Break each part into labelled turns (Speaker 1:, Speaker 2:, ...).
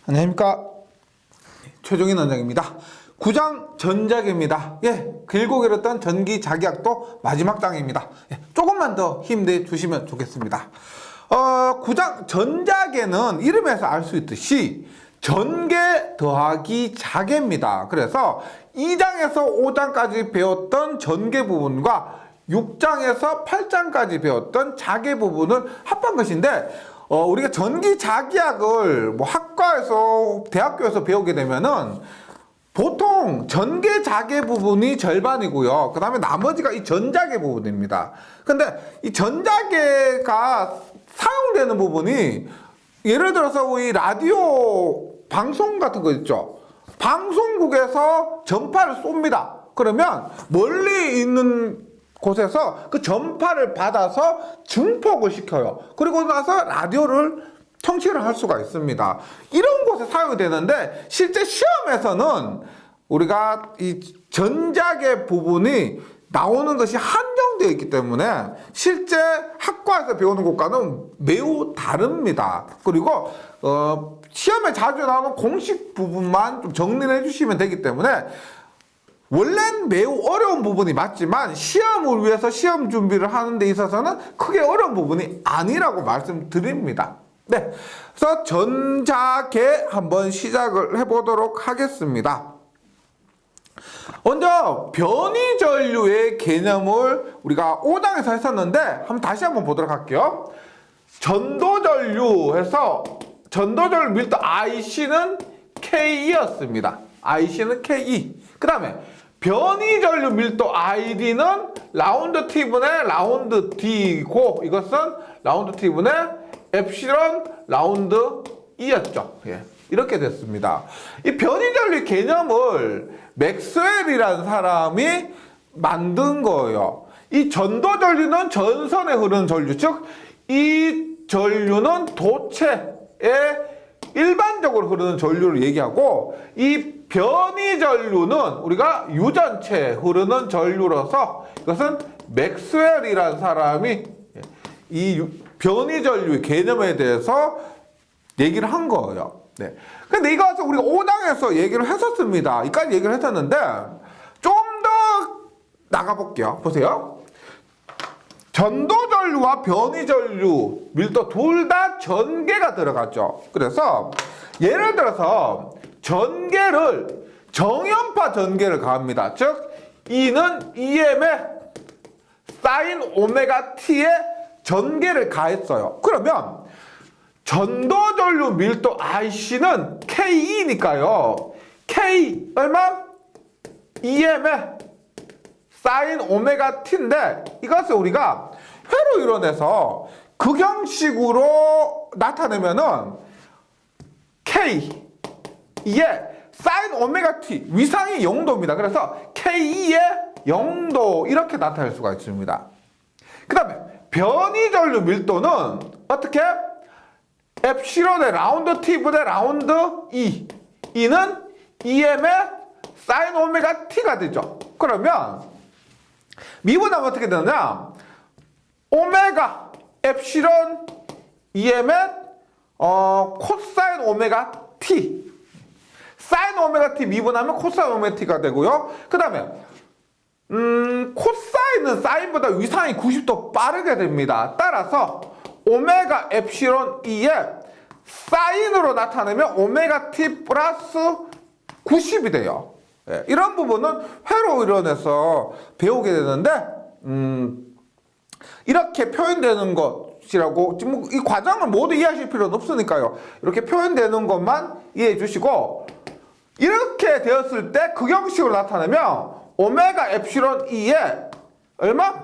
Speaker 1: 안녕하십니까. 최종인 원장입니다. 9장 전작입니다. 길고 길었던 전기 자기약도 마지막 장입니다. 조금만 더 힘내주시면 좋겠습니다. 9장 전작에는 이름에서 알 수 있듯이 전개 더하기 자개입니다. 그래서 2장에서 5장까지 배웠던 전개 부분과 6장에서 8장까지 배웠던 자개 부분을 합한 것인데, 우리가 전기 자기약을 학과에서 대학교에서 배우게 되면은 보통 전개 자개 부분이 절반이고요. 그 다음에 나머지가 이 전자계 부분입니다. 근데 이 전자계가 사용되는 부분이 예를 들어서 우리 라디오 방송 같은 거 있죠. 방송국에서 전파를 쏩니다. 그러면 멀리 있는 곳에서 그 전파를 받아서 증폭을 시켜요. 그리고 나서 라디오를 청취를 할 수가 있습니다. 이런 곳에 사용이 되는데, 실제 시험에서는 우리가 이 전자계 부분이 나오는 것이 한정되어 있기 때문에 실제 학과에서 배우는 것과는 매우 다릅니다. 그리고 시험에 자주 나오는 공식 부분만 좀 정리를 해주시면 되기 때문에, 원래는 매우 어려운 부분이 맞지만 시험을 위해서 시험 준비를 하는 데 있어서는 크게 어려운 부분이 아니라고 말씀드립니다. 네, 그래서 전자계 한번 시작을 해보도록 하겠습니다. 먼저 변이전류의 개념을 우리가 5장에서 했었는데 다시 한번 보도록 할게요. 전도전류에서 전도전류 밀도 IC는 Ke였습니다. IC는 Ke. 그 다음에 변이전류 밀도 ID는 라운드 T분의 라운드 D고, 이것은 라운드 T분의 엡실론 라운드 E였죠. 이렇게 됐습니다. 이 변이전류 개념을 맥스웰이라는 사람이 만든 거예요. 이 전도전류는 전선에 흐르는 전류, 즉 이 전류는 도체에 일반적으로 흐르는 전류를 얘기하고, 이 변이전류는 우리가 유전체에 흐르는 전류로서 이것은 맥스웰이라는 사람이 이 변이전류의 개념에 대해서 얘기를 한 거예요. 근데 이것을 우리가 5장에서 얘기를 했었습니다. 이까지 얘기를 했었는데 좀 더 나가볼게요. 보세요. 전도전류와 변이전류 밀도 둘 다 전개가 들어가죠. 그래서 예를 들어서 전개를 정연파 전개를 가합니다. 즉 E는 EM에 사인 오메가 T의 전개를 가했어요. 그러면 전도전류 밀도 IC는 KE니까요. K 얼마? EM에 사인 오메가 T인데, 이것을 우리가 회로 이뤄내서 극형식으로 나타내면은 K 의 사인 오메가 T 위상이 0도입니다. 그래서 K의 0도 이렇게 나타낼 수가 있습니다. 그 다음에 변이전류 밀도는 어떻게? 엡실론의 라운드 T분의 라운드 E. E는 EM의 사인 오메가 T가 되죠. 그러면 미분하면 어떻게 되느냐? 오메가 엡실론 EM의 코사인 오메가 T. 사인 오메가 T 미분하면 코사인 오메가 T가 되고요. 그 다음에 코사인은 사인보다 위상이 90도 빠르게 됩니다. 따라서 오메가 엡실론 E에 사인으로 나타내면 오메가 T 플러스 90이 돼요. 이런 부분은 회로 이뤄내서 배우게 되는데, 이렇게 표현되는 것이라고, 지금 이 과정을 모두 이해하실 필요는 없으니까요. 이렇게 표현되는 것만 이해해 주시고, 이렇게 되었을 때 극형식으로 나타내면 오메가 엡실론 E에 얼마?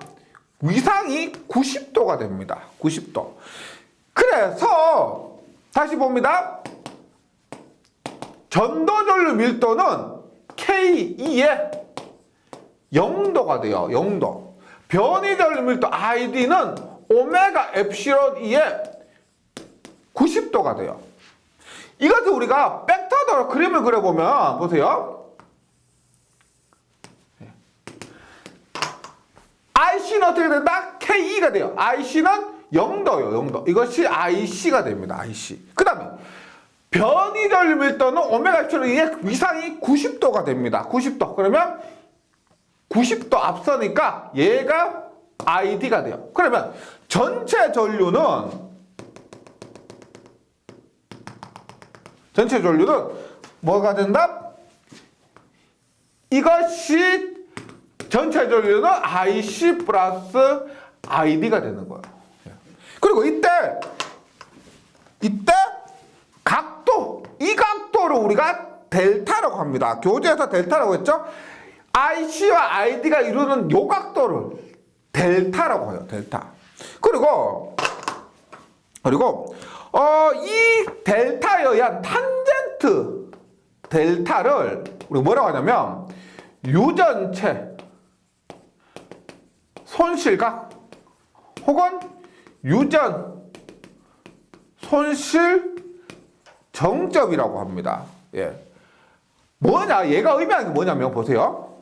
Speaker 1: 위상이 90도가 됩니다. 90도. 그래서 다시 봅니다. 전도전류 밀도는 K2에 0도가 돼요. 0도. 변이전류 밀도 ID는 오메가 엡실론 E에 90도가 돼요. 이것을 우리가 벡터로 그림을 그려보면 보세요. IC는 어떻게 된다? KE가 돼요. IC는 0도요. 0도. 이것이 IC가 됩니다. IC. 그 다음에 변이 전류 밀도는 오메가 엡실론 2의 위상이 90도가 됩니다. 90도. 그러면 90도 앞서니까 얘가 ID가 돼요. 그러면 전체 전류는 뭐가 된다? 이것이 전체 전류는 IC 플러스 ID가 되는 거예요. 그리고 이때 각도, 이 각도를 우리가 델타라고 합니다. 교재에서 델타라고 했죠? IC와 ID가 이루는 요 각도를 델타라고 해요. 델타. 그리고 이 델타에 의한 탄젠트 델타를 우리 뭐라고 하냐면 유전체 손실각 혹은 유전 손실 정점이라고 합니다. 예. 뭐냐? 얘가 의미하는 게 뭐냐면 보세요.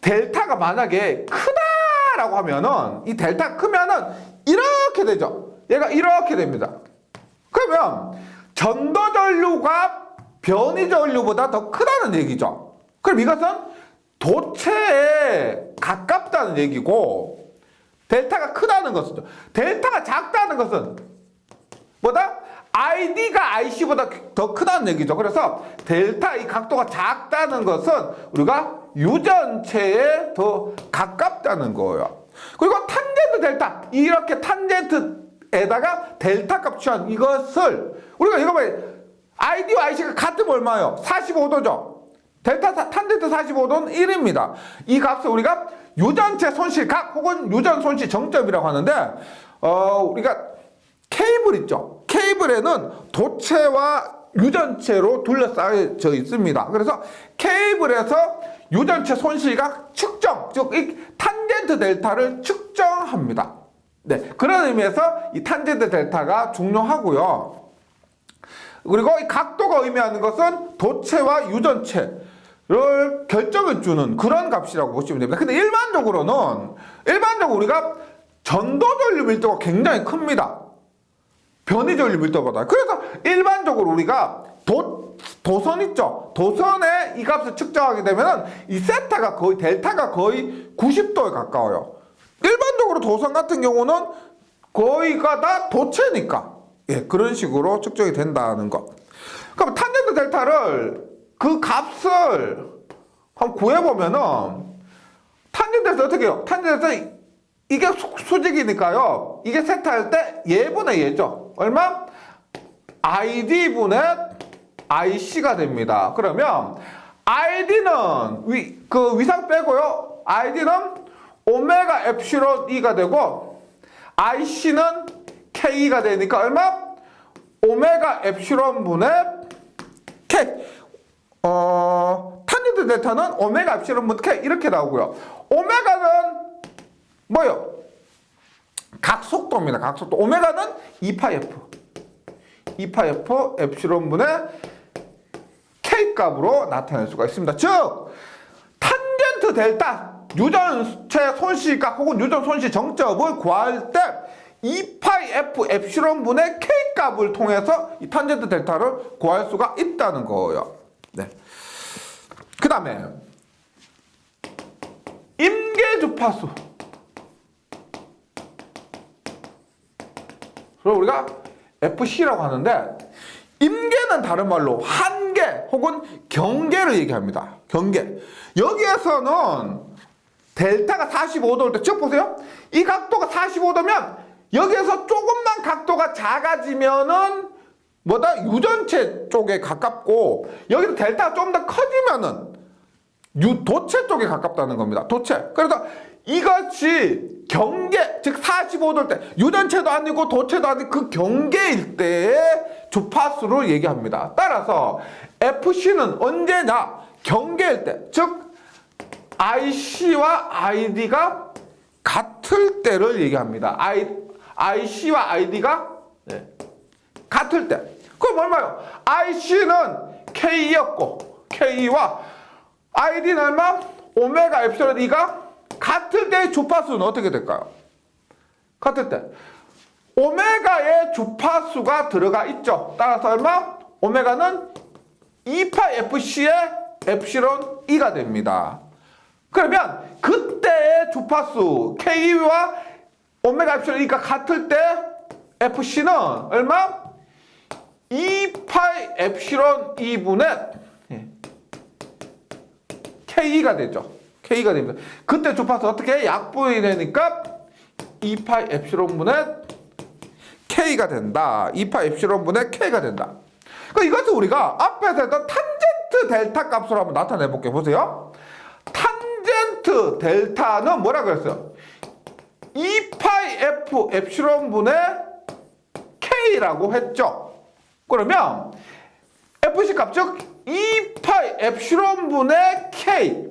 Speaker 1: 델타가 만약에 크다라고 하면은 이 델타 크면은 이렇게 되죠. 얘가 이렇게 됩니다. 그러면 전도 전류가 변이 전류보다 더 크다는 얘기죠. 그럼 이것은 도체에 가깝다는 얘기고 델타가 크다는 것은 델타가 작다는 것은 뭐다? ID가 IC보다 더 크다는 얘기죠. 그래서 델타 이 각도가 작다는 것은 우리가 유전체에 더 가깝다는 거예요. 그리고 탄젠트 델타 이렇게 탄젠트에다가 델타 값 취한 이것을 우리가 이거 봐요. ID와 IC가 같으면 얼마예요? 45도죠. 탄젠트 45도는 1입니다. 이 값을 우리가 유전체 손실각 혹은 유전 손실 정점이라고 하는데 우리가 케이블 있죠. 케이블에는 도체와 유전체로 둘러싸여 있습니다. 그래서 케이블에서 유전체 손실각 측정, 즉 이 탄젠트 델타를 측정합니다. 네, 그런 의미에서 이 탄젠트 델타가 중요하고요. 그리고 이 각도가 의미하는 것은 도체와 유전체를 결정해 주는 그런 값이라고 보시면 됩니다. 근데 일반적으로 우리가 전도 전류 밀도가 굉장히 큽니다. 변이 전류 밀도보다. 그래서 일반적으로 우리가 도선 있죠. 도선에 이 값을 측정하게 되면은 이 세타가 거의 델타가 거의 90도에 가까워요. 일반적으로 도선 같은 경우는 거의가 다 도체니까 예, 그런 식으로 측정이 된다는 것. 그럼 탄젠트 델타를 그 값을 한번 구해보면은 탄젠트에서 어떻게 해요? 탄젠트에서 이게 수직이니까요. 이게 세타일 때 얘분의 얘죠. 얼마? ID분의 IC가 됩니다. 그러면 ID는 위상 빼고요. ID는 오메가 엡실론 E가 되고 IC는 K가 되니까 얼마? 오메가 엡실론 분의 K. 탄젠트 델타는 오메가 엡실론 분의 K 이렇게 나오고요. 오메가는 뭐요? 각속도입니다. 각속도. 오메가는 2파F. 2파F 엡실론 분의 K 값으로 나타낼 수가 있습니다. 즉, 탄젠트 델타, 유전체 손실각 혹은 유전 손실 정점을 구할 때 2파F 엡실론 분의 K 값을 통해서 이 탄젠트 델타를 구할 수가 있다는 거예요. 네. 그 다음에, 임계 주파수. 그래서 우리가 FC라고 하는데 임계는 다른 말로 한계 혹은 경계를 얘기합니다. 경계. 여기에서는 델타가 45도일 때 쭉 보세요. 이 각도가 45도면 여기에서 조금만 각도가 작아지면은 뭐다? 유전체 쪽에 가깝고 여기서 델타가 좀 더 커지면은 도체 쪽에 가깝다는 겁니다. 도체. 그래서 이것이 경계, 즉 45도일 때 유전체도 아니고 도체도 아니고 그 경계일 때의 주파수를 얘기합니다. 따라서 FC는 언제냐? 경계일 때, 즉 IC와 ID가 같을 때를 얘기합니다. IC와 ID가 같을 때. 그럼 얼마요? IC는 K였고 K와 ID는 얼마? 오메가 엡실론 E가 같을 때의 주파수는 어떻게 될까요? 같을 때 오메가의 주파수가 들어가 있죠. 따라서 얼마? 오메가는 2파이 FC의 엡실론 E가 됩니다. 그러면 그때의 주파수 K와 오메가 엡실론 E가 같을 때 FC는 얼마? 2파이 엡실론 E분의 K가 되죠. K가 됩니다. 그때 주파수 어떻게? 약분이 되니까 2파이 엡실론분의 K가 된다. 2파이 엡실론분의 K가 된다. 그러니까 이것을 우리가 앞에서 했던 탄젠트 델타 값으로 한번 나타내 볼게요. 보세요. 탄젠트 델타는 뭐라 그랬어요? 2파이 F 엡실론분의 K라고 했죠. 그러면 FC 값, 즉 2파이 엡실론분의 K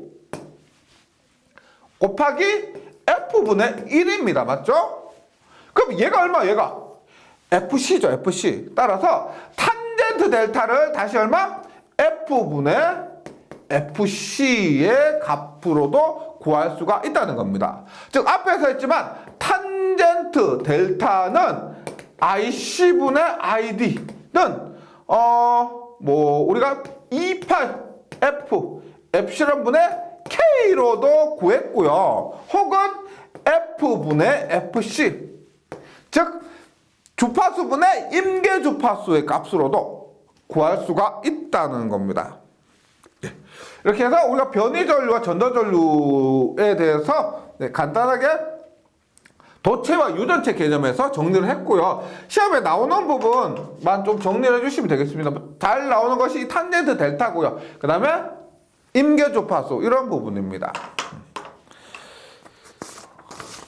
Speaker 1: 곱하기 F분의 1입니다. 맞죠? 그럼 얘가 얼마? 얘가 FC죠. FC. 따라서 탄젠트 델타를 다시 얼마? F분의 FC의 값으로도 구할 수가 있다는 겁니다. 즉 앞에서 했지만 탄젠트 델타는 IC분의 ID는 우리가 2파이 F 엡실론분의 K로도 구했고요. 혹은 F분의 FC, 즉 주파수분의 임계 주파수의 값으로도 구할 수가 있다는 겁니다. 이렇게 해서 우리가 변이전류와 전도전류에 대해서 간단하게 도체와 유전체 개념에서 정리를 했고요. 시험에 나오는 부분만 좀 정리를 해주시면 되겠습니다. 잘 나오는 것이 탄젠트 델타고요. 그 다음에 임계 주파수 이런 부분입니다.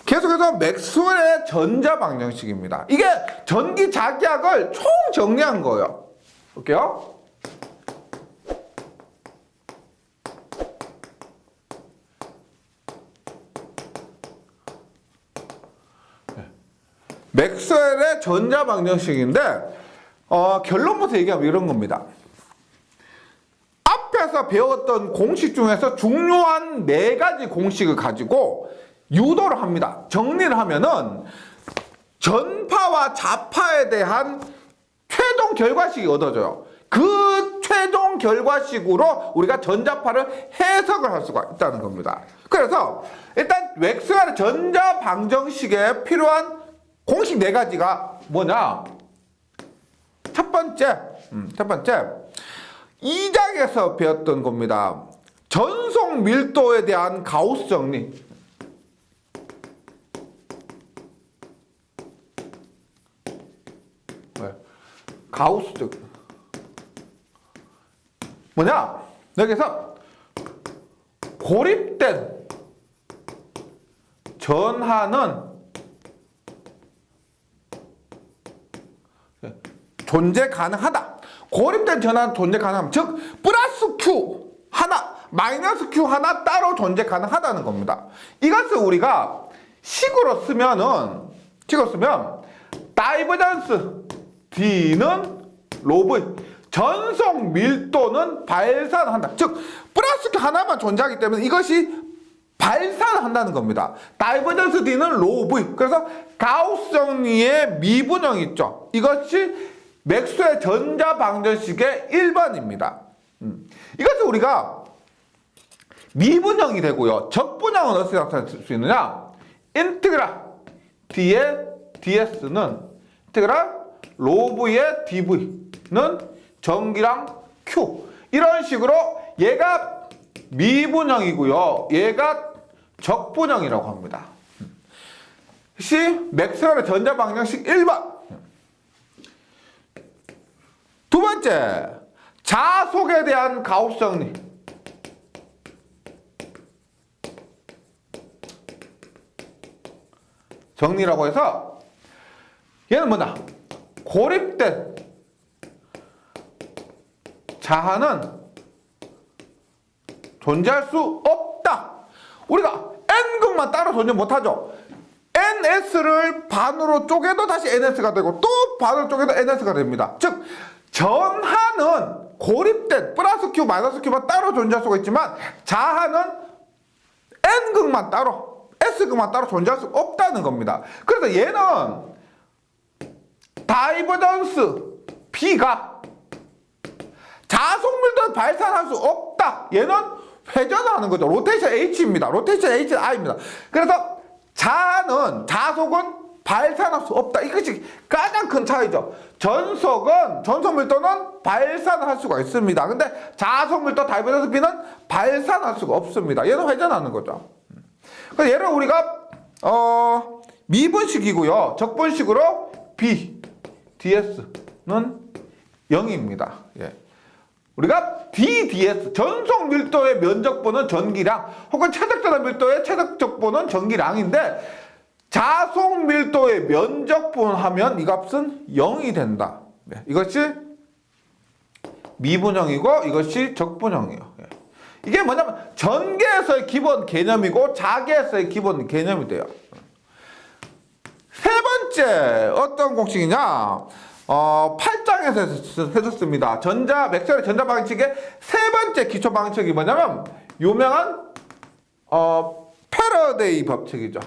Speaker 1: 계속해서 맥스웰의 전자 방정식입니다. 이게 전기 작약을 총 정리한 거예요. 볼게요. 맥스웰의 전자 방정식인데 결론부터 얘기하면 이런 겁니다. 앞에서 배웠던 공식 중에서 중요한 4가지 공식을 가지고 유도를 합니다. 정리를 하면은 전파와 자파에 대한 최종 결과식이 얻어져요. 그 최종 결과식으로 우리가 전자파를 해석을 할 수가 있다는 겁니다. 그래서 일단 맥스웰의 전자 방정식에 필요한 공식 4가지가 뭐냐? 첫 번째 2장에서 배웠던 겁니다. 전송 밀도에 대한 가우스 정리. 가우스 뭐냐? 여기서 고립된 전하는 존재 가능하다. 고립된 전하는 존재 가능함. 즉 플러스 Q 하나, 마이너스 Q 하나 따로 존재 가능하다는 겁니다. 이것을 우리가 식으로 쓰면 다이버전스 D는 로브, 전송 밀도는 발산한다. 즉 플러스 Q 하나만 존재하기 때문에 이것이 발산한다는 겁니다. 다이버전스 D는 로브. 그래서 가우스 정리의 미분형 있죠. 이것이 맥스웰 전자 방정식의 1번입니다. 이것을 우리가 미분형이 되고요. 적분형은 어떻게 나타낼 수 있느냐? 인테그랄 D의 DS는 인테그랄 로브의 DV는 전기랑 Q. 이런 식으로 얘가 미분형이고요. 얘가 적분형이라고 합니다. 맥스웰의 전자 방정식 1번. 두 번째, 자속에 대한 가우스 정리. 정리라고 해서 얘는 뭐냐? 고립된 자하는 존재할 수 없다. 우리가 N극만 따로 존재 못하죠. NS를 반으로 쪼개도 다시 NS가 되고 또 반으로 쪼개도 NS가 됩니다. 즉 전하는 고립된 플러스 Q, 마이너스 Q만 따로 존재할 수가 있지만 자하는 N극만 따로, S극만 따로 존재할 수 없다는 겁니다. 그래서 얘는 다이버전스 B가 자속 밀도를 발산할 수 없다. 얘는 회전하는 거죠. 로테이션 H입니다. 로테이션 H는 I입니다. 그래서 자속은 발산할 수 없다. 이것이 가장 큰 차이죠. 전속 밀도는 발산할 수가 있습니다. 근데 자속 밀도 다이버전스 B는 발산할 수가 없습니다. 얘는 회전하는 거죠. 그래서 얘를 우리가 미분식이고요. 적분식으로 B, ds는 0입니다. 예. 우리가 dds, 전속 밀도의 면적분은 전기량, 혹은 최적전압 밀도의 최적적분은 전기량인데, 자속 밀도의 면적분 하면 이 값은 0이 된다. 예. 이것이 미분형이고, 이것이 적분형이에요. 예. 이게 뭐냐면, 전개에서의 기본 개념이고, 자개에서의 기본 개념이 돼요. 세 번째, 어떤 공식이냐? 8장에서 해줬습니다. 맥스웰의 전자 방정식의 세 번째 기초 방정식이 뭐냐면 유명한 패러데이 법칙이죠.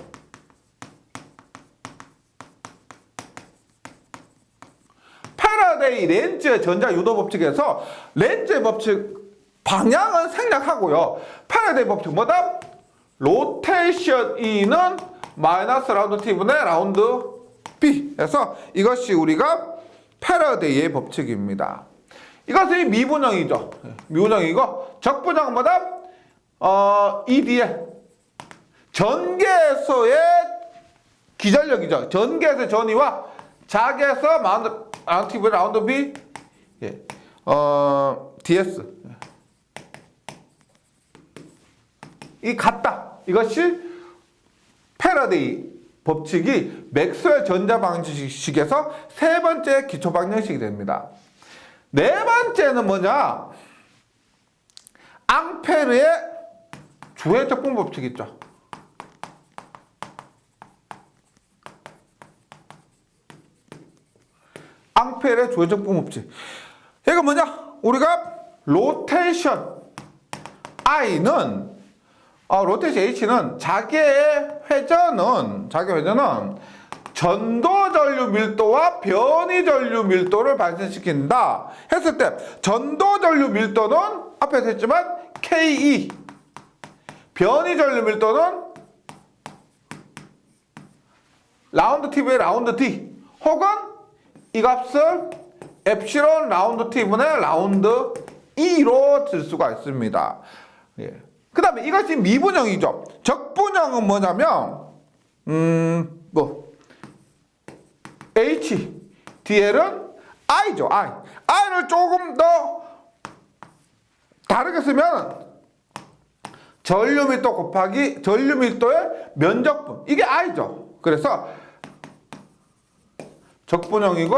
Speaker 1: 패러데이 렌즈의 전자 유도 법칙에서 렌즈의 법칙 방향은 생략하고요. 패러데이 법칙 뭐다? 로테이션 E는 마이너스 라운드 T분의 라운드 B에서 이것이 우리가 패러데이의 법칙입니다. 이것이 미분형이죠. 미분형이고 적분형은 뭐다? ED의 전개에서의 기전력이죠. 전개에서의 전위와 자개에서 라운드 T분의 라운드 B DS 이 같다. 이것이 패러데이 법칙이 맥스웰 전자 방정식에서 세 번째 기초 방정식이 됩니다. 네 번째는 뭐냐? 앙페르의 주의 적분 법칙 있죠. 앙페르의 주의 적분 법칙. 얘가 뭐냐? 우리가 로테이션 I는 로테이션 H는 자기의 회전은 전도 전류 밀도와 변이 전류 밀도를 발생시킨다 했을 때 전도 전류 밀도는 앞에서 했지만 KE, 변이 전류 밀도는 라운드 T분의 라운드 T, 혹은 이 값을 엡실론 라운드 T분의 라운드 E로 들 수가 있습니다. 예. 그 다음에 이것이 미분형이죠. 적분형은 뭐냐면 H, DL은 I죠. I를 조금 더 다르게 쓰면 전류 밀도 곱하기 전류 밀도의 면적분, 이게 I죠. 그래서 적분형이고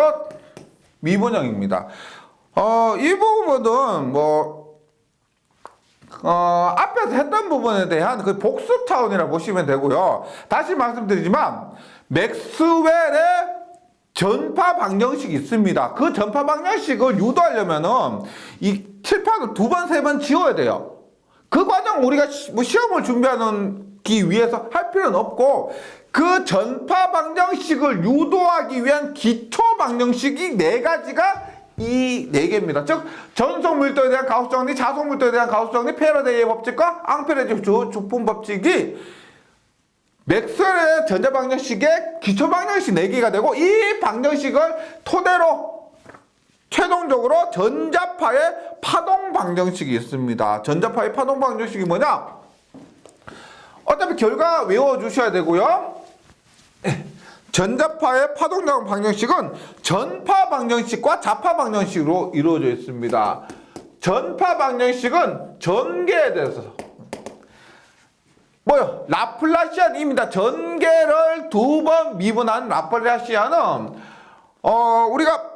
Speaker 1: 미분형입니다. 이 부분은 앞에서 했던 부분에 대한 그 복습 차원이라 보시면 되고요. 다시 말씀드리지만 맥스웰의 전파 방정식이 있습니다. 그 전파 방정식을 유도하려면은 이 칠판을 2번, 3번 지워야 돼요. 그 과정 우리가 시험을 준비하기 위해서 할 필요는 없고, 그 전파 방정식을 유도하기 위한 기초 방정식이 4가지가 이 4개입니다. 즉 전속 밀도에 대한 가우스 정리, 자속 밀도에 대한 가우스 정리, 패러데이의 법칙과 앙페르의 적분 법칙이 맥스웰의 전자 방정식의 기초 방정식 4개가 되고, 이 방정식을 토대로 최종적으로 전자파의 파동 방정식이 있습니다. 전자파의 파동 방정식이 뭐냐? 어차피 결과 외워주셔야 되고요. 전자파의 파동작용 방정식은 전파 방정식과 자파 방정식으로 이루어져 있습니다. 전파 방정식은 전개에 대해서 라플라시안입니다. 전개를 2번 미분한 라플라시안은 우리가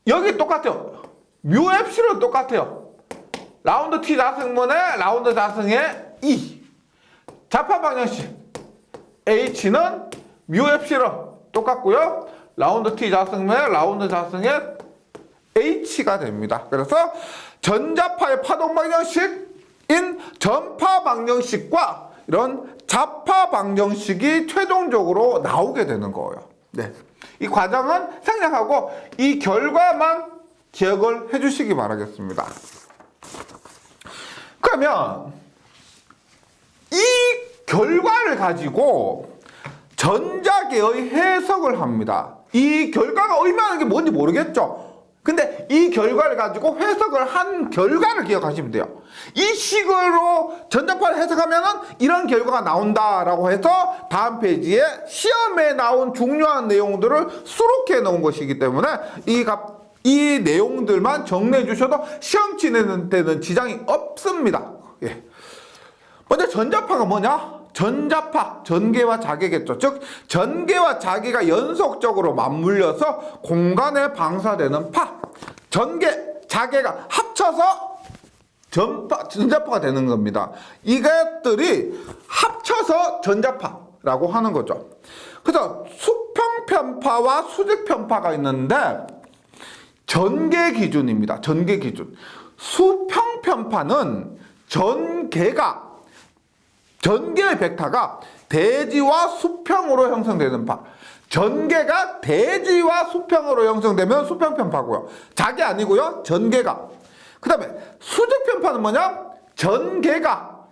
Speaker 1: 여기 똑같아요. 뮤 엡실론 똑같아요. 라운드 T 자승분의 라운드 자승의 E. 자파 방정식 H는 뮤 엡실론 똑같고요. 라운드 T 자승분의 라운드 자승의 H가 됩니다. 그래서 전자파의 파동 방정식인 전파 방정식과 이런 자파 방정식이 최종적으로 나오게 되는 거예요. 네. 이 과정은 생략하고 이 결과만 기억을 해주시기 바라겠습니다. 그러면 이 결과를 가지고 전자계의 해석을 합니다. 이 결과가 의미하는 게 뭔지 모르겠죠? 근데 이 결과를 가지고 해석을 한 결과를 기억하시면 돼요. 이 식으로 전자파를 해석하면은 이런 결과가 나온다라고 해서 다음 페이지에 시험에 나온 중요한 내용들을 수록해 놓은 것이기 때문에 이 내용들만 정리해 주셔도 시험 치는 데는 지장이 없습니다. 예. 먼저 전자파가 뭐냐? 전자파, 전개와 자개겠죠. 즉 전개와 자개가 연속적으로 맞물려서 공간에 방사되는 파, 전개, 자개가 합쳐서 전자파가 되는 겁니다. 이것들이 합쳐서 전자파라고 하는 거죠. 그래서 수평편파와 수직편파가 있는데 전개 기준입니다. 전개 기준. 수평편파는 전개의 벡터가 대지와 수평으로 형성되는 파. 전개가 대지와 수평으로 형성되면 수평편파고요. 자개 아니고요. 전개가. 그 다음에 수직편파는 뭐냐? 전개가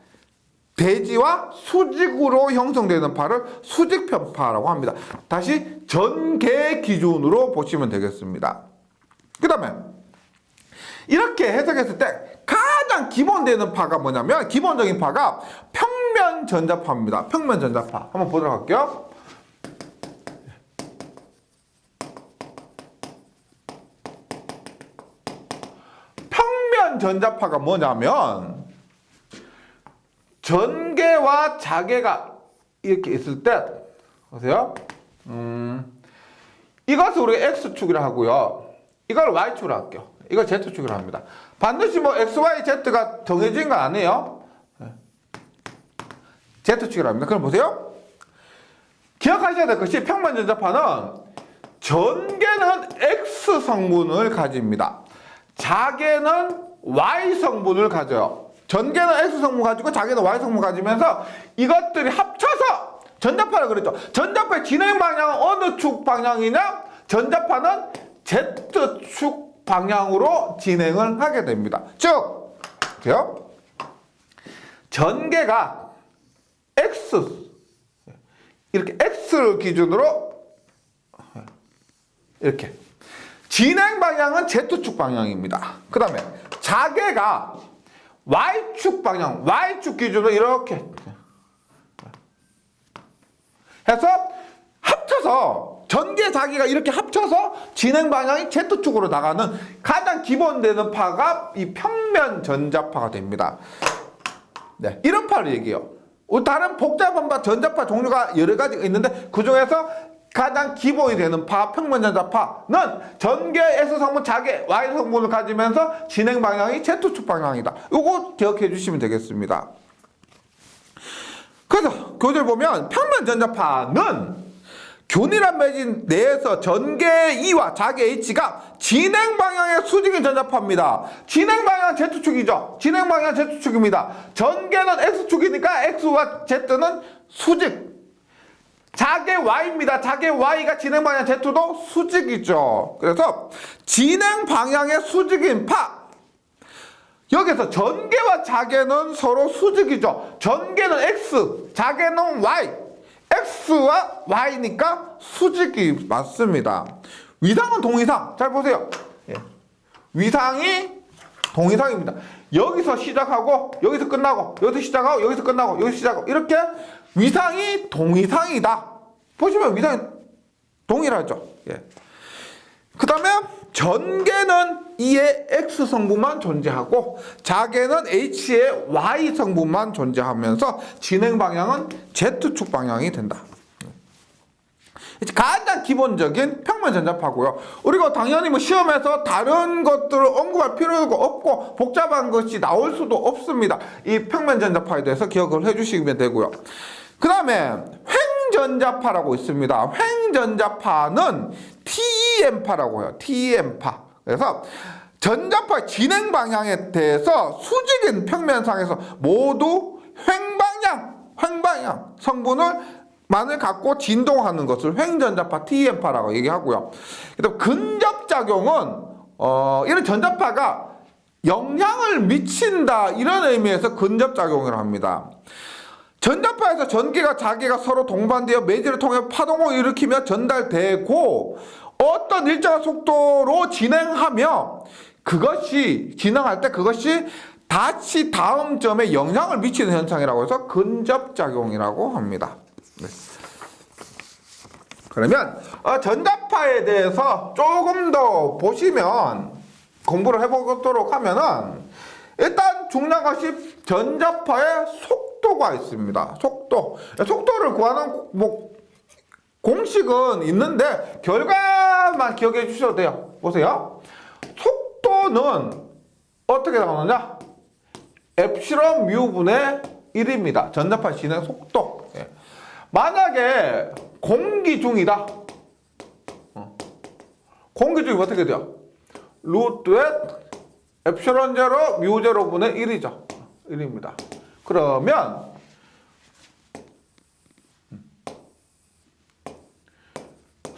Speaker 1: 대지와 수직으로 형성되는 파를 수직편파라고 합니다. 다시 전개 기준으로 보시면 되겠습니다. 그 다음에 이렇게 해석했을 때 가장 기본되는 파가 뭐냐면 기본적인 파가 평면 전자파입니다. 평면 전자파. 한번 보도록 할게요. 평면 전자파가 뭐냐면 전개와 자개가 이렇게 있을 때 보세요. 이것을 우리가 X축이라 하고요. 이걸 Y축으로 할게요. 이걸 Z축으로 합니다. 반드시 뭐 X, Y, Z가 정해진 건 아니에요. Z축이라 합니다. 그럼 보세요. 기억하셔야 될 것이 평면 전자파는 전개는 X 성분을 가집니다. 자개는 Y 성분을 가져요. 전개는 X 성분 가지고 자개는 Y 성분 가지면서 이것들이 합쳐서 전자파라 그랬죠. 전자파의 진행 방향은 어느 축 방향이냐? 전자파는 Z축 방향으로 진행을 하게 됩니다. 즉, 보세요. 전개가 X, 이렇게 X를 기준으로 이렇게 진행 방향은 Z축 방향입니다. 그 다음에 자개가 Y축 방향, Y축 기준으로 이렇게 해서 합쳐서 전개 자개가 이렇게 합쳐서 진행 방향이 Z축으로 나가는 가장 기본되는 파가 이 평면 전자파가 됩니다. 네, 이런 파를 얘기해요. 다른 복잡한 파, 전자파 종류가 여러 가지가 있는데 그 중에서 가장 기본이 되는 파, 평면 전자파는 전개 X 성분, 자개 Y 성분을 가지면서 진행 방향이 Z축 방향이다. 이거 기억해 주시면 되겠습니다. 그래서 교재를 보면 평면 전자파는 균일한 매진 내에서 전개 E와 자개 H가 진행 방향의 수직인 전자파입니다. 진행 방향은 Z축이죠. 진행 방향은 Z축입니다. 전개는 X축이니까 X와 Z는 수직. 자개 Y입니다. 자개 Y가 진행 방향 Z도 수직이죠. 그래서 진행 방향의 수직인 파. 여기서 전개와 자개는 서로 수직이죠. 전개는 X, 자개는 Y. X와 Y니까 수직이 맞습니다. 위상은 동위상. 잘 보세요. 예. 위상이 동위상입니다. 여기서 시작하고 여기서 끝나고 여기서 시작하고 여기서 끝나고 여기서 시작하고 이렇게 위상이 동위상이다. 보시면 위상이 동일하죠. 예. 그 다음에 전개는 E의 X 성분만 존재하고 자개는 H의 Y 성분만 존재하면서 진행 방향은 Z축 방향이 된다. 가장 기본적인 평면 전자파고요. 우리가 당연히 뭐 시험에서 다른 것들을 언급할 필요가 없고 복잡한 것이 나올 수도 없습니다. 이 평면 전자파에 대해서 기억을 해주시면 되고요. 그 다음에 횡전자파라고 있습니다. 횡전자파는 TEM파라고 해요. TEM파. 그래서 전자파 진행 방향에 대해서 수직인 평면상에서 모두 횡방향 성분을 만을 갖고 진동하는 것을 횡전자파 TM파라고 얘기하고요. 그다음 근접작용은 이런 전자파가 영향을 미친다 이런 의미에서 근접작용을 합니다. 전자파에서 전기가 자기가 서로 동반되어 매질을 통해 파동을 일으키며 전달되고 어떤 일정한 속도로 진행하며 진행할 때 그것이 다시 다음 점에 영향을 미치는 현상이라고 해서 근접작용이라고 합니다. 네. 그러면 전자파에 대해서 조금 더 보시면 공부를 해보도록 하면은 일단 중요한 것이 전자파의 속도가 있습니다. 속도를 구하는 공식은 있는데 결과만 기억해 주셔도 돼요. 보세요. 속도는 어떻게 나오느냐? 엡실론 뮤분의 1입니다. 전자파 진행 속도. 만약에 공기 중이다. 공기 중이면 어떻게 돼요? 루트에 엡실론 제로 뮤 제로분의 1이죠. 1입니다. 그러면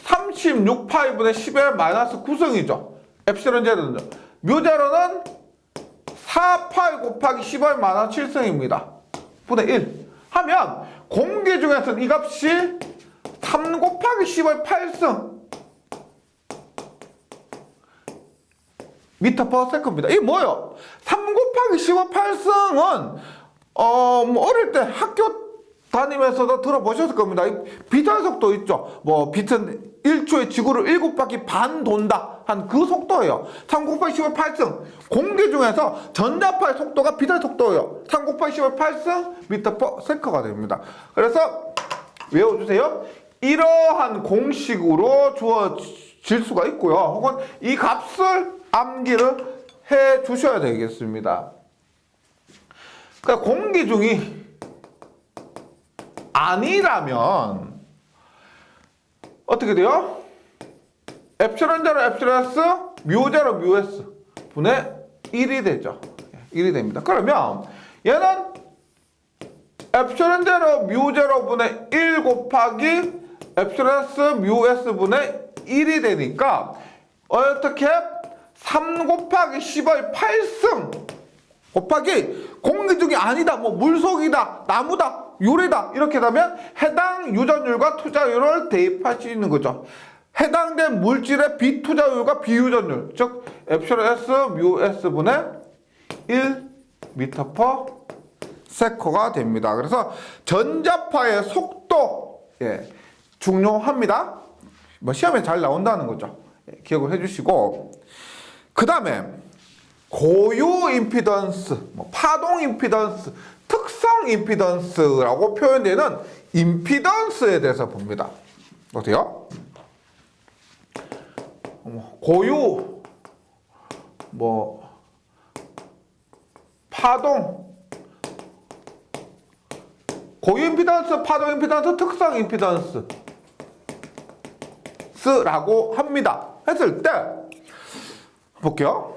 Speaker 1: 36파이분의 10의 마이너스 9승이죠. 엡실론 제로는. 뮤 제로는 4파이 곱하기 10의 마이너스 7승입니다. 분의 1 하면 공기 중에서는 이 값이 3 곱하기 10의 8승 미터 퍼 세컨입니다. 이게 뭐예요? 3 곱하기 10의 8승은 어릴 때 학교 다니면서도 들어보셨을 겁니다. 비트의 속도 있죠. 비트는 1초에 지구를 7바퀴 반 돈다 한 그 속도예요. 3 곱하기 10의 8승. 공기 중에서 전자파의 속도가 비트의 속도예요. 3 곱하기 10의 8승 미터 퍼 세컨가 됩니다. 그래서 외워주세요. 이러한 공식으로 주어질 수가 있고요. 혹은 이 값을 암기를 해 주셔야 되겠습니다. 그러니까 공기 중이 아니라면 어떻게 돼요? 엡실론 제로 엡실론 S 뮤 제로 뮤 S 분의 1이 되죠. 1이 됩니다. 그러면 얘는 엡실론 제로 뮤 제로 분의 1 곱하기 엡실론 S 뮤 S 분의 1이 되니까 어떻게 3 곱하기 10의 8승 곱하기 공기 중이 아니다, 물속이다, 나무다, 유리다 이렇게 되면 해당 유전율과 투자율을 대입할 수 있는 거죠. 해당된 물질의 비투자율과 비유전율, 즉 엡실론 S 뮤 S 분의 1 미터 퍼 세컨가 됩니다. 그래서 전자파의 속도 중요합니다. 시험에 잘 나온다는 거죠. 기억을 해주시고 그 다음에 고유 임피던스, 파동 임피던스, 특성 임피던스라고 표현되는 임피던스에 대해서 봅니다. 어때요? 고유 파동 고유 임피던스, 파동 임피던스, 특성 임피던스라고 합니다. 했을 때 볼게요.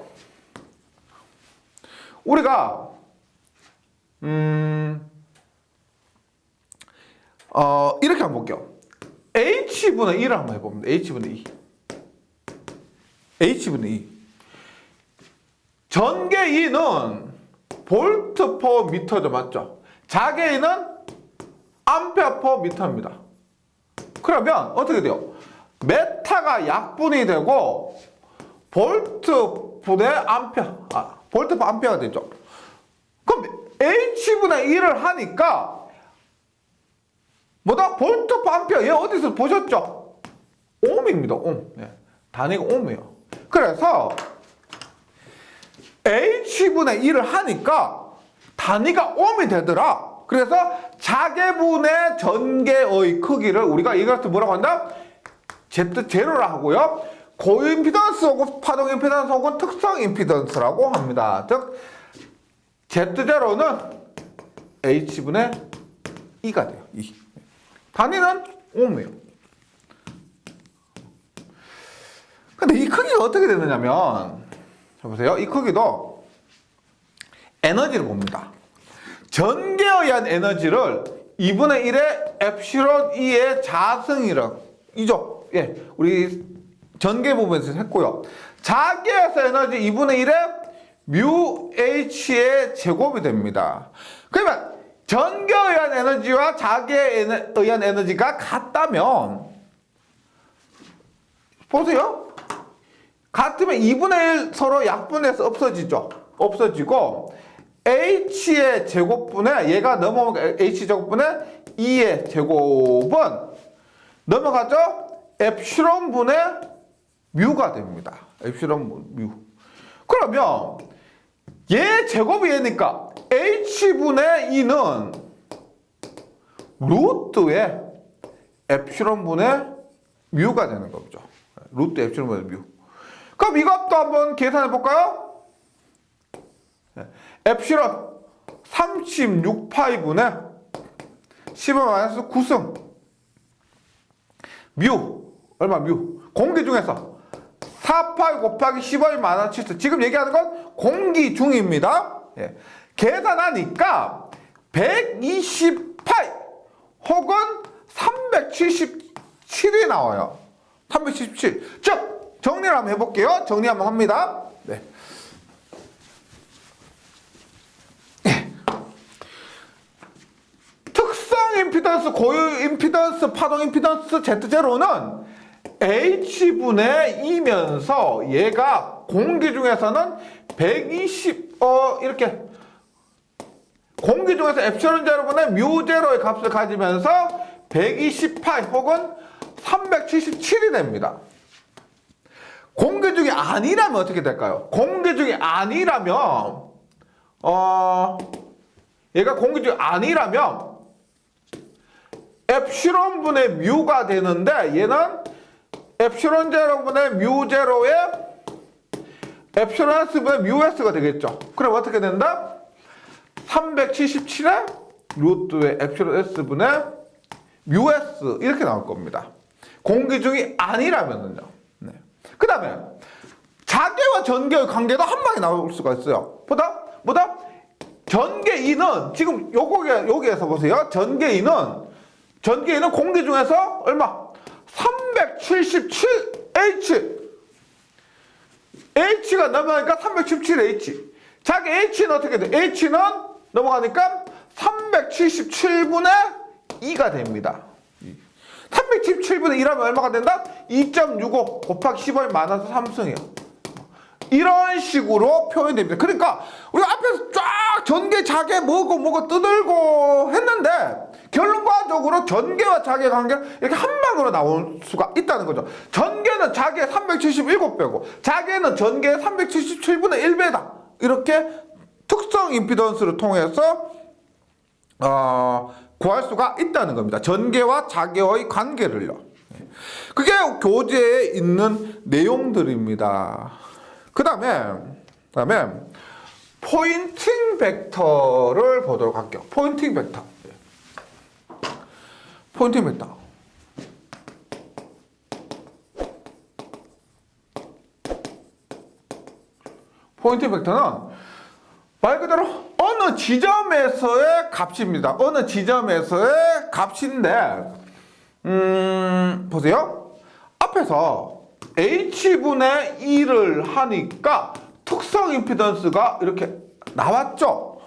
Speaker 1: 우리가 이렇게 한번 볼게요. H분의 2를 한번 해봅니다. H분의 2. H분의 2. 전개 2는 볼트 퍼 미터죠. 맞죠? 자개 2는 암페어 퍼 미터입니다. 그러면 어떻게 돼요? 메타가 약분이 되고 볼트 분의 암페어, 볼트 퍼 암페어가 되죠. 그럼 H분의 1을 하니까 볼트 퍼 암페어 얘 어디서 보셨죠? 옴입니다. 옴. 단위가 옴이에요. 그래서 H분의 1을 하니까 단위가 옴이 되더라. 그래서 자개분의 전개의 크기를 우리가 이것을 뭐라고 한다? Z0라 하고요. 고유 임피던스 혹은 파동 임피던스 혹은 특성 임피던스라고 합니다. 즉 Z0는 H분의 2가 돼요. 2. 단위는 옴이에요. 근데 이 크기가 어떻게 되느냐면 자 보세요. 이 크기도 에너지를 봅니다. 전개에 의한 에너지를 2분의 1의 엡실론 E의 자승이죠. 예, 우리 전개 부분에서 했고요. 자기에서 에너지 2분의 1의 뮤 H의 제곱이 됩니다. 그러면 전기에 의한 에너지와 자기에 의한 에너지가 같다면 보세요. 같으면 2분의 1 서로 약분해서 없어지죠. 없어지고 H의 제곱분에 얘가 넘어오면 H 제곱분에 E의 제곱은 넘어가죠. 엡실론분의 뮤가 됩니다. 엡실론 뮤. 그러면 얘 제곱이 얘니까 H분의 2는 루트의 엡실론분의 뮤가 되는 거죠. 루트 엡실론분의 뮤. 그럼 이것도 한번 계산해 볼까요? 엡실론 36파이분의 10의 마이너스 9승 뮤 얼마 뮤? 공기 중에서 4파이 곱하기 10의 마이너스 7승. 지금 얘기하는 건 공기 중입니다. 예. 계산하니까 120파이 혹은 377이 나와요. 377. 즉 정리를 한번 해볼게요. 정리 한번 합니다. 네. 특성 임피던스, 고유 임피던스, 파동 임피던스 Z0는 H분의 2면서 얘가 공기 중에서는 120, 이렇게 공기 중에서 엡실론 제로분의 뮤 제로의 값을 가지면서 120파이 혹은 377이 됩니다. 공기 중이 아니라면 어떻게 될까요? 공기 중이 아니라면 얘가 공기 중이 아니라면 엡실론분의 뮤가 되는데 얘는 엡실론 제로분의 뮤 제로의 엡실론 S분의 뮤 S가 되겠죠. 그럼 어떻게 된다? 377의 루트의 엡실론 S분의 뮤 S 이렇게 나올 겁니다. 공기 중이 아니라면은요. 네. 그 다음에 자개와 전개의 관계도 한 방에 나올 수가 있어요. 뭐다? 전개 2는 지금 여기에서 보세요. 전개 2는 공기 중에서 얼마? 377H. H가 넘어가니까 377H. 자기 H는 어떻게 돼? H는 넘어가니까 377분의 2가 됩니다. 377분의 2라면 얼마가 된다? 2.65 곱하기 15의 마이너스 3승이에요. 이런 식으로 표현됩니다. 그러니까 우리가 앞에서 쫙 전개, 자개 뭐고 뜯을고 했는데 결과적으로 전개와 자개 관계가 이렇게 한 방으로 나올 수가 있다는 거죠. 전개는 자개 377배고 자개는 전개 377분의 1배다. 이렇게 특성 임피던스를 통해서 구할 수가 있다는 겁니다. 전개와 자개의 관계를요. 그게 교재에 있는 내용들입니다. 그 다음에 포인팅 벡터를 보도록 할게요. 포인팅 벡터. 포인팅 벡터는 말 그대로 어느 지점에서의 값입니다. 어느 지점에서의 값인데 보세요. 앞에서 H분의 2를 하니까 특성 임피던스가 이렇게 나왔죠.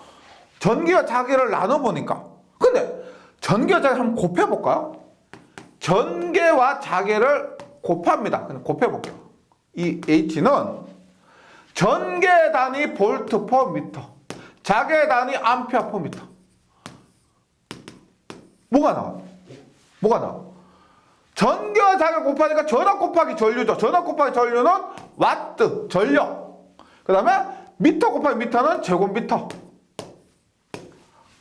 Speaker 1: 전기와 자개를 나눠보니까. 근데 전기와 자개 한번 곱해볼까요? 전개와 자개를 곱합니다. 그냥 곱해볼게요. 이 H는 전개 단위 볼트 퍼 미터, 자개 단위 암페어 퍼 미터. 뭐가 나와? 전기와 자개 곱하니까 전압 곱하기 전류죠. 전압 곱하기 전류는 와트, 전력. 그 다음에 미터 곱하기 미터는 제곱미터.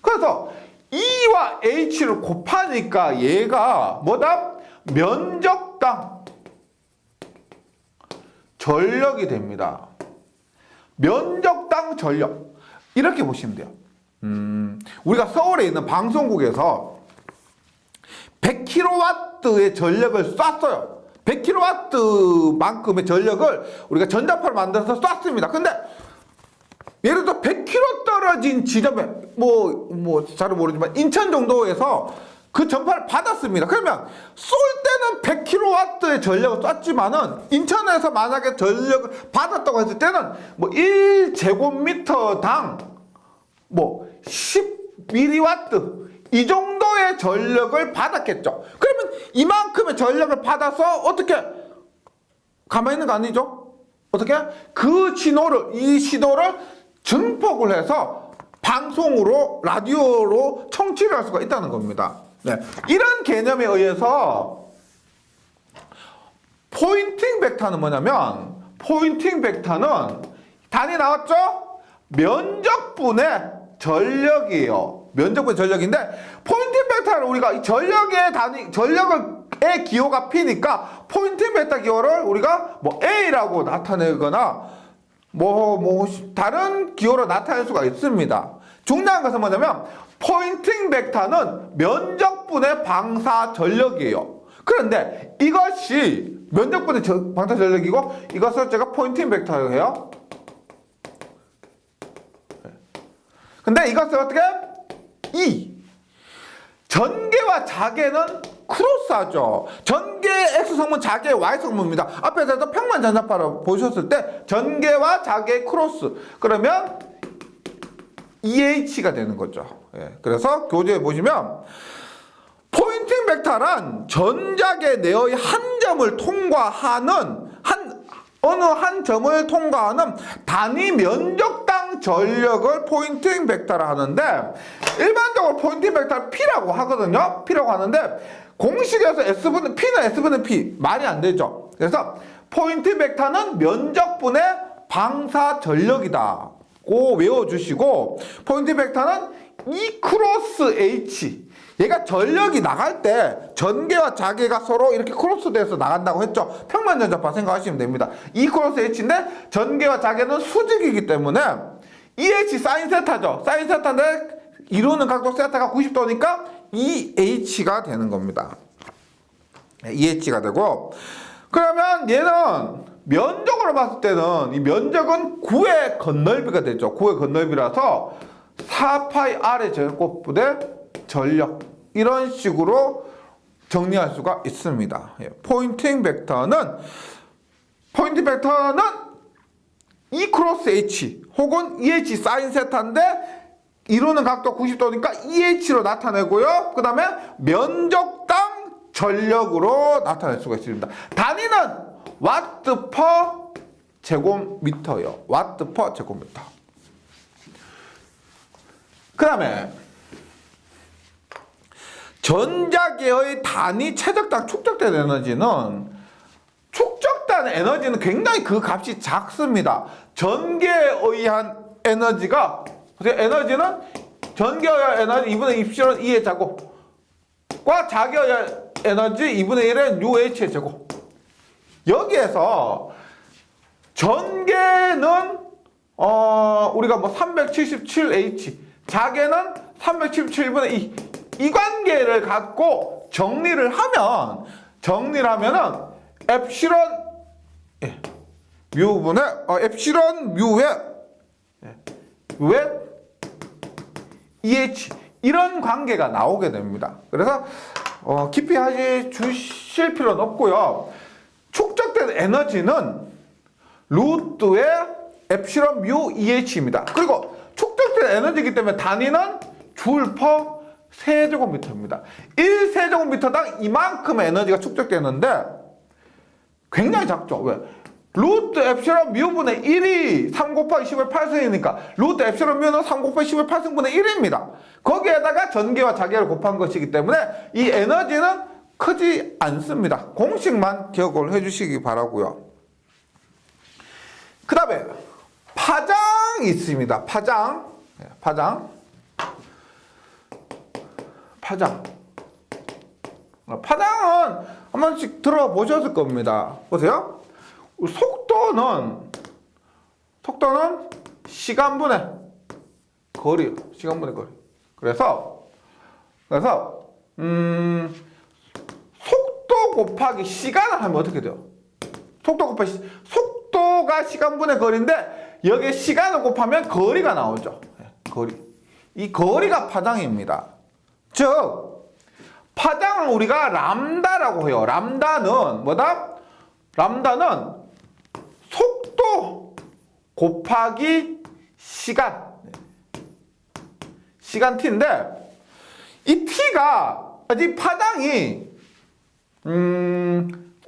Speaker 1: 그래서 E와 H를 곱하니까 얘가 뭐다? 면적당 전력이 됩니다. 면적당 전력. 이렇게 보시면 돼요. 우리가 서울에 있는 방송국에서 100kW의 전력을 쐈어요. 100kW만큼의 전력을 우리가 전자파를 만들어서 쐈습니다. 근데 예를 들어 100km 떨어진 지점에 잘 모르지만 인천 정도에서 그 전파를 받았습니다. 그러면 쏠 때는 100kW의 전력을 쐈지만은 인천에서 만약에 전력을 받았다고 했을 때는 1제곱미터당 10mW 이 정도의 전력을 받았겠죠. 그러면 이만큼의 전력을 받아서 어떻게 가만히 있는 거 아니죠? 어떻게? 이 신호를 증폭을 해서 방송으로, 라디오로 청취를 할 수가 있다는 겁니다. 네. 이런 개념에 의해서 포인팅 벡터는 뭐냐면, 포인팅 벡터는 단위 나왔죠? 면적분의 전력이에요. 면적분의 전력인데, 포인팅 벡터를 우리가 이 전력의 기호가 P니까 포인팅 벡터 기호를 우리가 A라고 나타내거나 다른 기호로 나타낼 수가 있습니다. 중요한 것은 뭐냐면 포인팅 벡터는 면적분의 방사 전력이에요. 그런데 이것이 면적분의 방사 전력이고 이것을 제가 포인팅 벡터라고 해요. 근데 이것을 어떻게? 전개와 자개는 크로스하죠. 전개의 X성분, 자개의 Y성분입니다. 앞에서 평면전자파를 보셨을 때 전개와 자개의 크로스. 그러면 EH가 되는 거죠. 예. 그래서 교재에 보시면 포인팅 벡터란 전자계 내의 한 점을 통과하는 어느 한 점을 통과하는 단위 면적당 전력을 포인팅 벡터라 하는데, 일반적으로 포인팅 벡터를 P라고 하거든요. P라고 하는데 공식에서 P는 S분의 P 말이 안 되죠. 그래서 포인팅 벡터는 면적분의 방사 전력이다고 외워주시고, 포인팅 bek터는 E 크로스 H, 얘가 전력이 나갈 때 전개와 자개가 서로 이렇게 크로스돼서 나간다고 했죠. 평면전자파 생각하시면 됩니다. E 크로스 H인데 전개와 자개는 수직이기 때문에 EH 사인 세타죠. 사인 세타인데 이루는 각도 세타가 90도니까 EH가 되는 겁니다. EH가 되고, 그러면 얘는 면적으로 봤을 때는 이 면적은 9의 건널비가 되죠. 9의 건널비라서 4파이 R의 제곱분의 전력, 이런 식으로 정리할 수가 있습니다. 포인팅 벡터는 E 크로스 H 혹은 EH 사인 세타인데 이루는 각도 90도니까 EH로 나타내고요. 그 다음에 면적당 전력으로 나타낼 수가 있습니다. 단위는 와트 퍼 제곱미터요. 와트 퍼 제곱미터. 그 다음에 전자계의 단위 최적당 축적된 에너지는 굉장히 그 값이 작습니다. 전개에 의한 에너지는 전개에 의한 에너지 2분의 입실은 2의 제곱과 자개에 의한 에너지 2분의 1의 UH의 제곱. 여기에서 전개는 우리가 377H, 자개는 377분의 2. 이 관계를 갖고 정리를 하면은 엡실론 뮤분의 엡실론 뮤의 EH, 이런 관계가 나오게 됩니다. 그래서 깊이 주실 필요는 없고요. 축적된 에너지는 루트의 엡실론 뮤 EH입니다. 그리고 축적된 에너지이기 때문에 단위는 줄 퍼 세제곱미터입니다. 1세제곱미터당 이만큼의 에너지가 축적되는데 굉장히 작죠. 왜? 루트 엡실론 뮤분의 1이 3 곱하기 10의 8승이니까 루트 엡실론 뮤는 3 곱하기 10의 8승분의 1입니다. 거기에다가 전개와 자개를 곱한 것이기 때문에 이 에너지는 크지 않습니다. 공식만 기억을 해주시기 바라고요. 그 다음에 파장이 있습니다. 파장은 한 번씩 들어보셨을 겁니다. 보세요. 속도는 시간분의 거리. 그래서 속도 곱하기 시간을 하면 어떻게 돼요? 속도가 시간분의 거리인데 여기에 시간을 곱하면 거리가 나오죠. 거리. 이 거리가 파장입니다. 즉 파장을 우리가 람다라고 해요. 람다는 뭐다? 람다는 속도 곱하기 시간. 시간 t인데 이 t가 이 파장이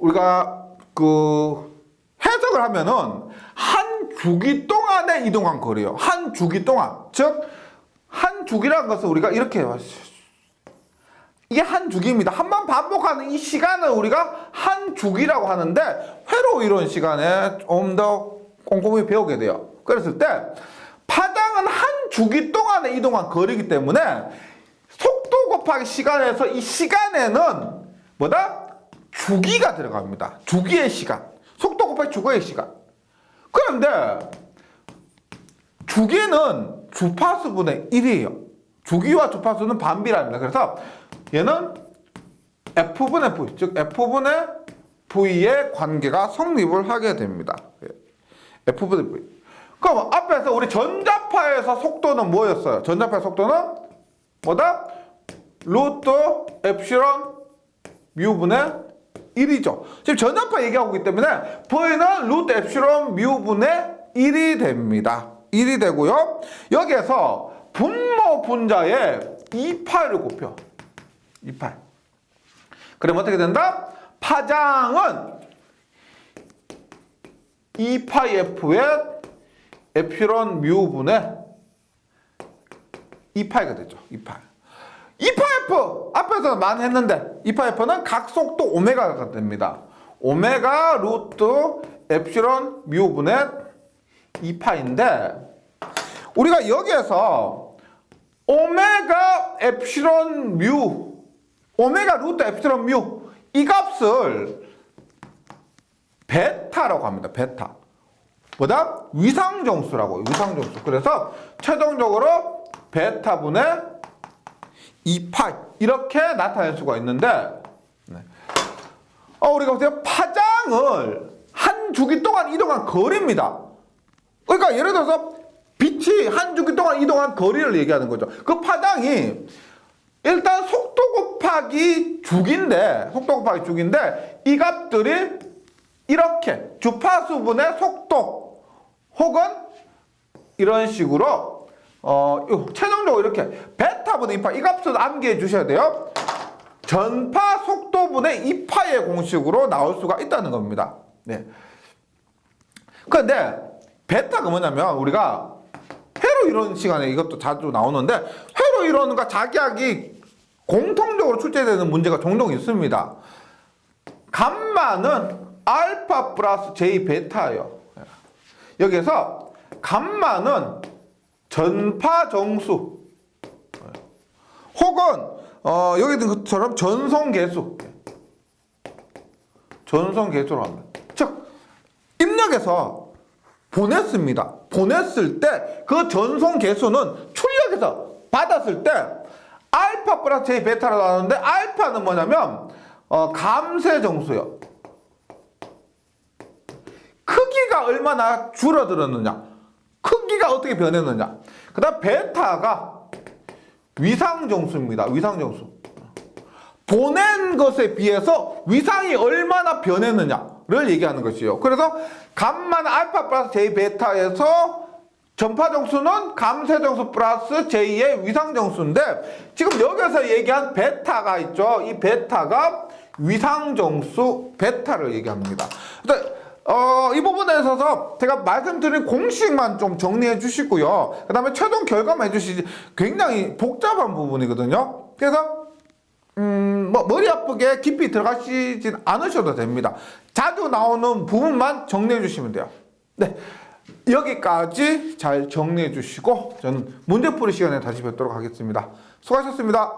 Speaker 1: 우리가 그 해석을 하면은 한 주기 동안에 이동한 거리예요. 한 주기 동안. 즉 한 주기라는 것은 우리가 이렇게 해요. 이게 한 주기입니다. 한 번 반복하는 이 시간을 우리가 한 주기라고 하는데 회로 이론 시간에 좀 더 꼼꼼히 배우게 돼요. 그랬을 때 파장은 한 주기 동안에 이동한 거리이기 때문에 속도 곱하기 시간에서 이 시간에는 뭐다? 주기가 들어갑니다. 주기의 시간. 속도 곱하기 주기의 시간. 그런데 주기는 주파수분의 1이에요. 주기와 주파수는 반비례합니다. 그래서 얘는 F분의 V, 즉 F분의 V의 관계가 성립을 하게 됩니다. F분의 V. 그럼 앞에서 우리 전자파에서 속도는 뭐였어요? 전자파의 속도는 뭐다? 루트 엡실론 뮤분의 1이죠. 지금 전자파 얘기하고 있기 때문에 V는 루트 엡실론 뮤분의 1이 됩니다. 1이 되고요. 여기에서 분모 분자에 2파이를 곱혀. 2파이. 그럼 어떻게 된다? 파장은 2파이 F의 에피론 뮤분의 2파이가 되죠. 2파이. 2파이 F! 앞에서 많이 했는데 2파이 F는 각속도 오메가가 됩니다. 오메가 루트 에피론 뮤분의 2파인데 우리가 여기에서 오메가 에피론 뮤, 오메가 루트 에피론 뮤 이 값을 베타라고 합니다. 베타. 보다 위상정수라고. 위상정수. 그래서 최종적으로 베타분의 2파이 이렇게 나타낼 수가 있는데 우리가 보세요. 파장을 한 주기 동안 이동한 거리입니다. 그러니까 예를 들어서 빛이 한 주기 동안 이동한 거리를 얘기하는 거죠. 그 파장이 일단 속도 곱하기 주기인데, 속도 곱하기 주기인데 이 값들이 이렇게 주파수분의 속도 혹은 이런 식으로 최종적으로 이렇게 베타분의 2파 이 값을 암기해 주셔야 돼요. 전파 속도분의 2파의 공식으로 나올 수가 있다는 겁니다. 네. 그런데 베타가 뭐냐면 우리가 회로 이론 시간에 이것도 자주 나오는데 회로 이론과 작약이 공통적으로 출제되는 문제가 종종 있습니다. 감마는 알파 플러스 J 베타예요. 여기에서 감마는 전파 정수 혹은 여기 든 것처럼 전송 개수 전송 개수로 합니다. 즉 입력해서 보냈습니다. 보냈을 때 그 전송 개수는 출력해서 받았을 때 알파 플러스 J 베타로 나오는데 알파는 뭐냐면 감쇄 정수요. 크기가 얼마나 줄어들었느냐, 크기가 어떻게 변했느냐. 그 다음 베타가 위상 정수입니다. 위상 정수. 보낸 것에 비해서 위상이 얼마나 변했느냐를 얘기하는 것이에요. 그래서 감마는 알파 플러스 J 베타에서 전파 정수는 감쇄 정수 플러스 J의 위상 정수인데 지금 여기서 얘기한 베타가 있죠. 이 베타가 위상 정수 베타를 얘기합니다. 이 부분에 있어서 제가 말씀드린 공식만 좀 정리해 주시고요. 그 다음에 최종 결과만 해주시지 굉장히 복잡한 부분이거든요. 그래서 머리 아프게 깊이 들어가시진 않으셔도 됩니다. 자주 나오는 부분만 정리해 주시면 돼요. 네. 여기까지 잘 정리해 주시고 저는 문제풀이 시간에 다시 뵙도록 하겠습니다. 수고하셨습니다.